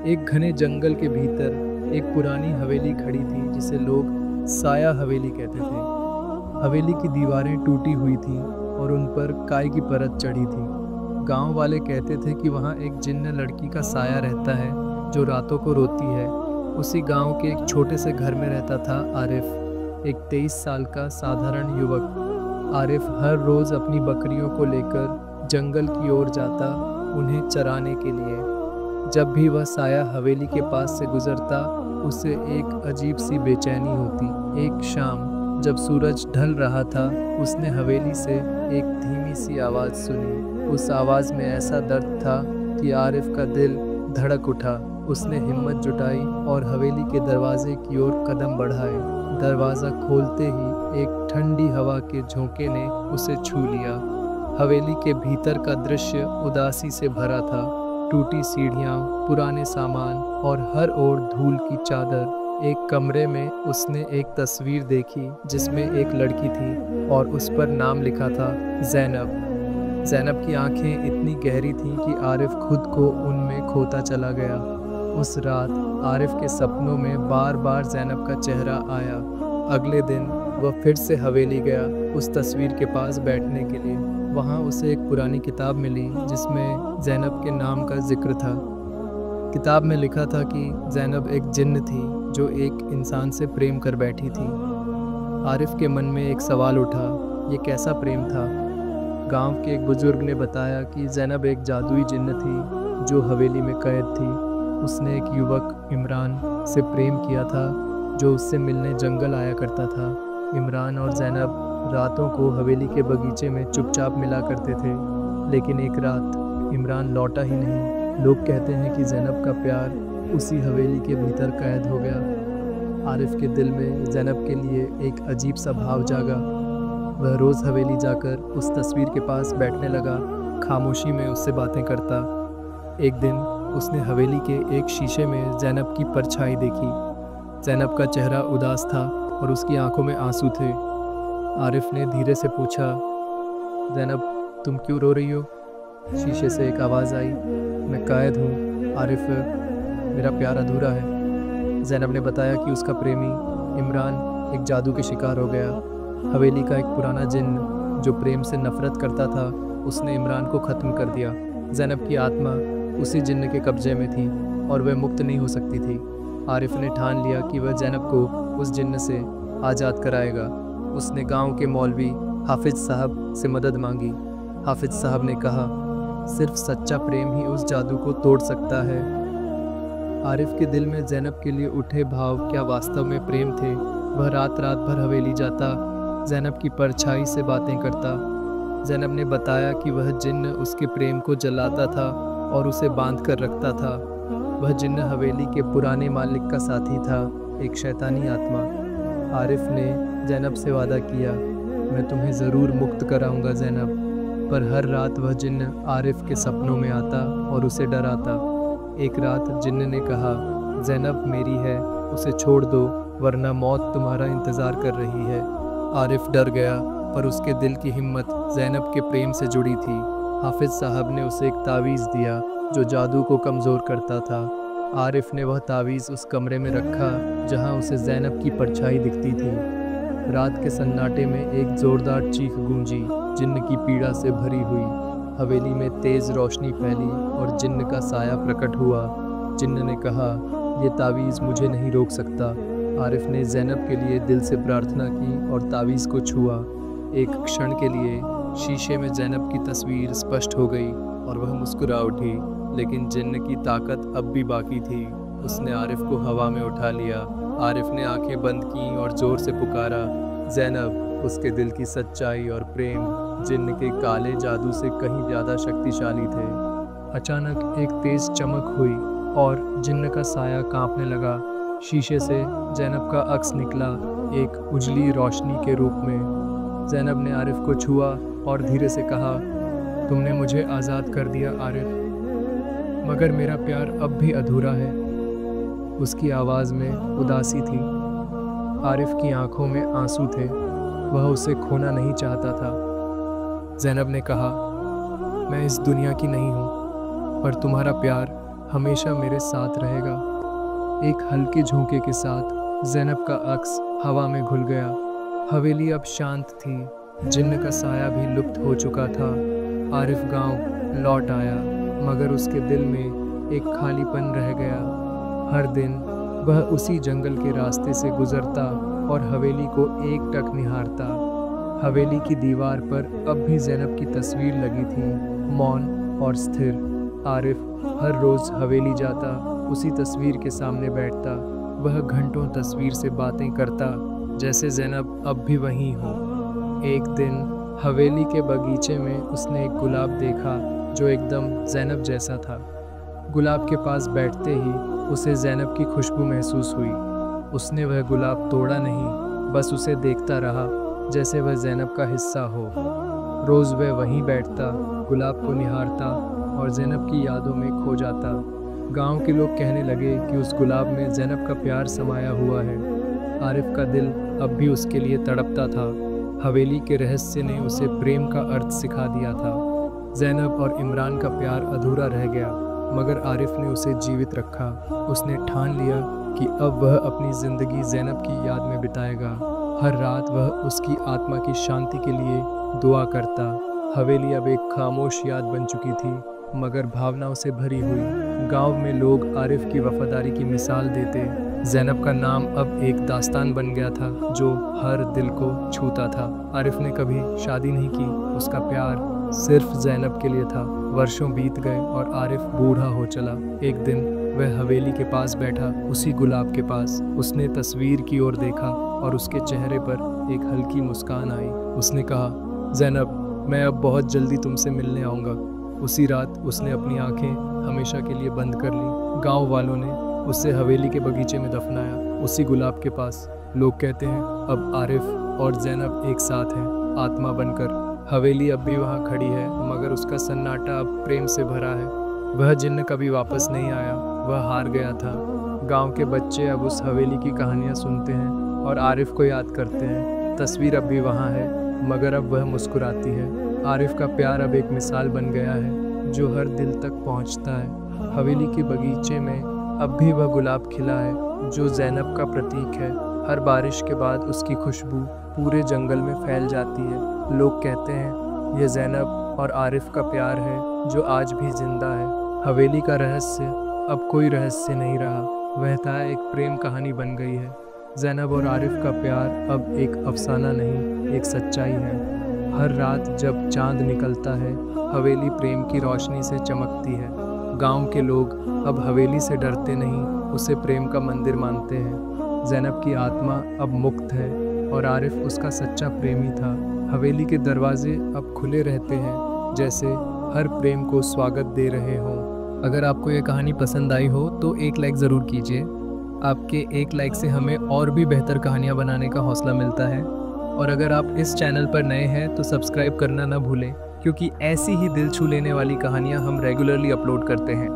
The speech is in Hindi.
एक घने जंगल के भीतर एक पुरानी हवेली खड़ी थी जिसे लोग साया हवेली कहते थे। हवेली की दीवारें टूटी हुई थीं और उन पर काई की परत चढ़ी थी। गांव वाले कहते थे कि वहां एक जिन्न लड़की का साया रहता है जो रातों को रोती है। उसी गांव के एक छोटे से घर में रहता था आरिफ, एक 23 साल का साधारण युवक। आरिफ हर रोज़ अपनी बकरियों को लेकर जंगल की ओर जाता, उन्हें चराने के लिए। जब भी वह साया हवेली के पास से गुजरता, उसे एक अजीब सी बेचैनी होती। एक शाम जब सूरज ढल रहा था, उसने हवेली से एक धीमी सी आवाज़ सुनी। उस आवाज़ में ऐसा दर्द था कि आरिफ का दिल धड़क उठा। उसने हिम्मत जुटाई और हवेली के दरवाजे की ओर कदम बढ़ाए। दरवाज़ा खोलते ही एक ठंडी हवा के झोंके ने उसे छू लिया। हवेली के भीतर का दृश्य उदासी से भरा था। टूटी सीढ़ियाँ, पुराने सामान और हर ओर धूल की चादर। एक कमरे में उसने एक तस्वीर देखी जिसमें एक लड़की थी और उस पर नाम लिखा था ज़ैनब। ज़ैनब की आंखें इतनी गहरी थीं कि आरिफ खुद को उनमें खोता चला गया। उस रात आरिफ के सपनों में बार बार ज़ैनब का चेहरा आया। अगले दिन वह फिर से हवेली गया उस तस्वीर के पास बैठने के लिए। वहाँ उसे एक पुरानी किताब मिली जिसमें ज़ैनब के नाम का जिक्र था। किताब में लिखा था कि ज़ैनब एक जिन्न थी जो एक इंसान से प्रेम कर बैठी थी। आरिफ के मन में एक सवाल उठा, ये कैसा प्रेम था? गांव के एक बुजुर्ग ने बताया कि ज़ैनब एक जादुई जिन्न थी जो हवेली में कैद थी। उसने एक युवक इमरान से प्रेम किया था जो उससे मिलने जंगल आया करता था। इमरान और ज़ैनब रातों को हवेली के बगीचे में चुपचाप मिला करते थे, लेकिन एक रात इमरान लौटा ही नहीं। लोग कहते हैं कि ज़ैनब का प्यार उसी हवेली के भीतर कैद हो गया। आरिफ के दिल में ज़ैनब के लिए एक अजीब सा भाव जागा। वह रोज़ हवेली जाकर उस तस्वीर के पास बैठने लगा, खामोशी में उससे बातें करता। एक दिन उसने हवेली के एक शीशे में ज़ैनब की परछाई देखी। ज़ैनब का चेहरा उदास था और उसकी आंखों में आंसू थे। आरिफ ने धीरे से पूछा, ज़ैनब तुम क्यों रो रही हो? शीशे से एक आवाज़ आई, मैं कैद हूँ आरिफ, मेरा प्यार अधूरा है। ज़ैनब ने बताया कि उसका प्रेमी इमरान एक जादू के शिकार हो गया। हवेली का एक पुराना जिन्न जो प्रेम से नफ़रत करता था, उसने इमरान को ख़त्म कर दिया। ज़ैनब की आत्मा उसी जिन्न के कब्ज़े में थी और वह मुक्त नहीं हो सकती थी। आरिफ ने ठान लिया कि वह ज़ैनब को उस जिन्न से आज़ाद कराएगा। उसने गांव के मौलवी हाफिज़ साहब से मदद मांगी। हाफिज़ साहब ने कहा, सिर्फ सच्चा प्रेम ही उस जादू को तोड़ सकता है। आरिफ के दिल में ज़ैनब के लिए उठे भाव क्या वास्तव में प्रेम थे? वह रात रात भर हवेली जाता, ज़ैनब की परछाई से बातें करता। ज़ैनब ने बताया कि वह जिन्न उसके प्रेम को जलाता था और उसे बांध कर रखता था। वह जिन्न हवेली के पुराने मालिक का साथी था, एक शैतानी आत्मा। आरिफ ने ज़ैनब से वादा किया, मैं तुम्हें ज़रूर मुक्त कराऊंगा ज़ैनब। पर हर रात वह जिन्न आरिफ के सपनों में आता और उसे डराता। एक रात जिन्न ने कहा, ज़ैनब मेरी है, उसे छोड़ दो वरना मौत तुम्हारा इंतज़ार कर रही है। आरिफ डर गया, पर उसके दिल की हिम्मत ज़ैनब के प्रेम से जुड़ी थी। हाफिज़ साहब ने उसे एक तावीज़ दिया जो जादू को कमज़ोर करता था। आरिफ ने वह तावीज़ उस कमरे में रखा जहां उसे ज़ैनब की परछाई दिखती थी। रात के सन्नाटे में एक ज़ोरदार चीख गूंजी, जिन्न की पीड़ा से भरी हुई। हवेली में तेज़ रोशनी फैली और जिन्न का साया प्रकट हुआ। जिन्न ने कहा, ये तावीज़ मुझे नहीं रोक सकता। आरिफ ने ज़ैनब के लिए दिल से प्रार्थना की और तावीज़ को छुआ। एक क्षण के लिए शीशे में ज़ैनब की तस्वीर स्पष्ट हो गई और वह मुस्कुरा उठी, लेकिन जिन्न की ताकत अब भी बाकी थी। उसने आरिफ को हवा में उठा लिया। आरिफ ने आंखें बंद की और ज़ोर से पुकारा, ज़ैनब। उसके दिल की सच्चाई और प्रेम जिन्न के काले जादू से कहीं ज़्यादा शक्तिशाली थे। अचानक एक तेज़ चमक हुई और जिन्न का साया कांपने लगा। शीशे से ज़ैनब का अक्स निकला, एक उजली रोशनी के रूप में। ज़ैनब ने आरिफ को छुआ और धीरे से कहा, तुमने मुझे आज़ाद कर दिया आरिफ, मगर मेरा प्यार अब भी अधूरा है। उसकी आवाज़ में उदासी थी। आरिफ की आंखों में आंसू थे। वह उसे खोना नहीं चाहता था। ज़ैनब ने कहा, मैं इस दुनिया की नहीं हूँ, पर तुम्हारा प्यार हमेशा मेरे साथ रहेगा। एक हल्के झोंके के साथ ज़ैनब का अक्स हवा में घुल गया। हवेली अब शांत थी, जिन्न का साया भी लुप्त हो चुका था। आरिफ गांव लौट आया, मगर उसके दिल में एक खालीपन रह गया। हर दिन वह उसी जंगल के रास्ते से गुजरता और हवेली को एकटक निहारता। हवेली की दीवार पर अब भी ज़ैनब की तस्वीर लगी थी, मौन और स्थिर। आरिफ हर रोज़ हवेली जाता, उसी तस्वीर के सामने बैठता। वह घंटों तस्वीर से बातें करता, जैसे ज़ैनब अब भी वहीं हो। एक दिन हवेली के बगीचे में उसने एक गुलाब देखा जो एकदम ज़ैनब जैसा था। गुलाब के पास बैठते ही उसे ज़ैनब की खुशबू महसूस हुई। उसने वह गुलाब तोड़ा नहीं, बस उसे देखता रहा जैसे वह ज़ैनब का हिस्सा हो। रोज़ वह वहीं बैठता, गुलाब को निहारता और ज़ैनब की यादों में खो जाता। गांव के लोग कहने लगे कि उस गुलाब में ज़ैनब का प्यार समाया हुआ है। आरिफ का दिल अब भी उसके लिए तड़पता था। हवेली के रहस्य ने उसे प्रेम का अर्थ सिखा दिया था। ज़ैनब और इमरान का प्यार अधूरा रह गया, मगर आरिफ ने उसे जीवित रखा। उसने ठान लिया कि अब वह अपनी ज़िंदगी ज़ैनब की याद में बिताएगा। हर रात वह उसकी आत्मा की शांति के लिए दुआ करता। हवेली अब एक खामोश याद बन चुकी थी, मगर भावनाओं से भरी हुई। गांव में लोग आरिफ की वफादारी की मिसाल देते। ज़ैनब का नाम अब एक दास्तान बन गया था जो हर दिल को छूता था। आरिफ ने कभी शादी नहीं की, उसका प्यार सिर्फ ज़ैनब के लिए था। वर्षों बीत गए और आरिफ बूढ़ा हो चला। एक दिन वह हवेली के पास बैठा, उसी गुलाब के पास। उसने तस्वीर की ओर देखा और उसके चेहरे पर एक हल्की मुस्कान आई। उसने कहा, ज़ैनब, मैं अब बहुत जल्दी तुमसे मिलने आऊँगा। उसी रात उसने अपनी आंखें हमेशा के लिए बंद कर लीं। गांव वालों ने उसे हवेली के बगीचे में दफनाया, उसी गुलाब के पास। लोग कहते हैं अब आरिफ और ज़ैनब एक साथ हैं, आत्मा बनकर। हवेली अब भी वहाँ खड़ी है, मगर उसका सन्नाटा अब प्रेम से भरा है। वह जिन्न कभी वापस नहीं आया, वह हार गया था। गांव के बच्चे अब उस हवेली की कहानियाँ सुनते हैं और आरिफ को याद करते हैं। तस्वीर अब भी वहाँ है, मगर अब वह मुस्कुराती है। आरिफ का प्यार अब एक मिसाल बन गया है जो हर दिल तक पहुँचता है। हवेली के बगीचे में अब भी वह गुलाब खिला है जो ज़ैनब का प्रतीक है। हर बारिश के बाद उसकी खुशबू पूरे जंगल में फैल जाती है। लोग कहते हैं यह ज़ैनब और आरिफ का प्यार है जो आज भी जिंदा है। हवेली का रहस्य अब कोई रहस्य नहीं रहा, वह था एक प्रेम कहानी बन गई है। ज़ैनब और आरिफ का प्यार अब एक अफसाना नहीं, एक सच्चाई है। हर रात जब चांद निकलता है, हवेली प्रेम की रोशनी से चमकती है। गांव के लोग अब हवेली से डरते नहीं, उसे प्रेम का मंदिर मानते हैं। ज़ैनब की आत्मा अब मुक्त है और आरिफ उसका सच्चा प्रेमी था। हवेली के दरवाजे अब खुले रहते हैं, जैसे हर प्रेम को स्वागत दे रहे हों। अगर आपको ये कहानी पसंद आई हो तो एक लाइक ज़रूर कीजिए। आपके एक लाइक से हमें और भी बेहतर कहानियाँ बनाने का हौसला मिलता है। और अगर आप इस चैनल पर नए हैं तो सब्सक्राइब करना ना भूलें, क्योंकि ऐसी ही दिल छू लेने वाली कहानियाँ हम रेगुलरली अपलोड करते हैं।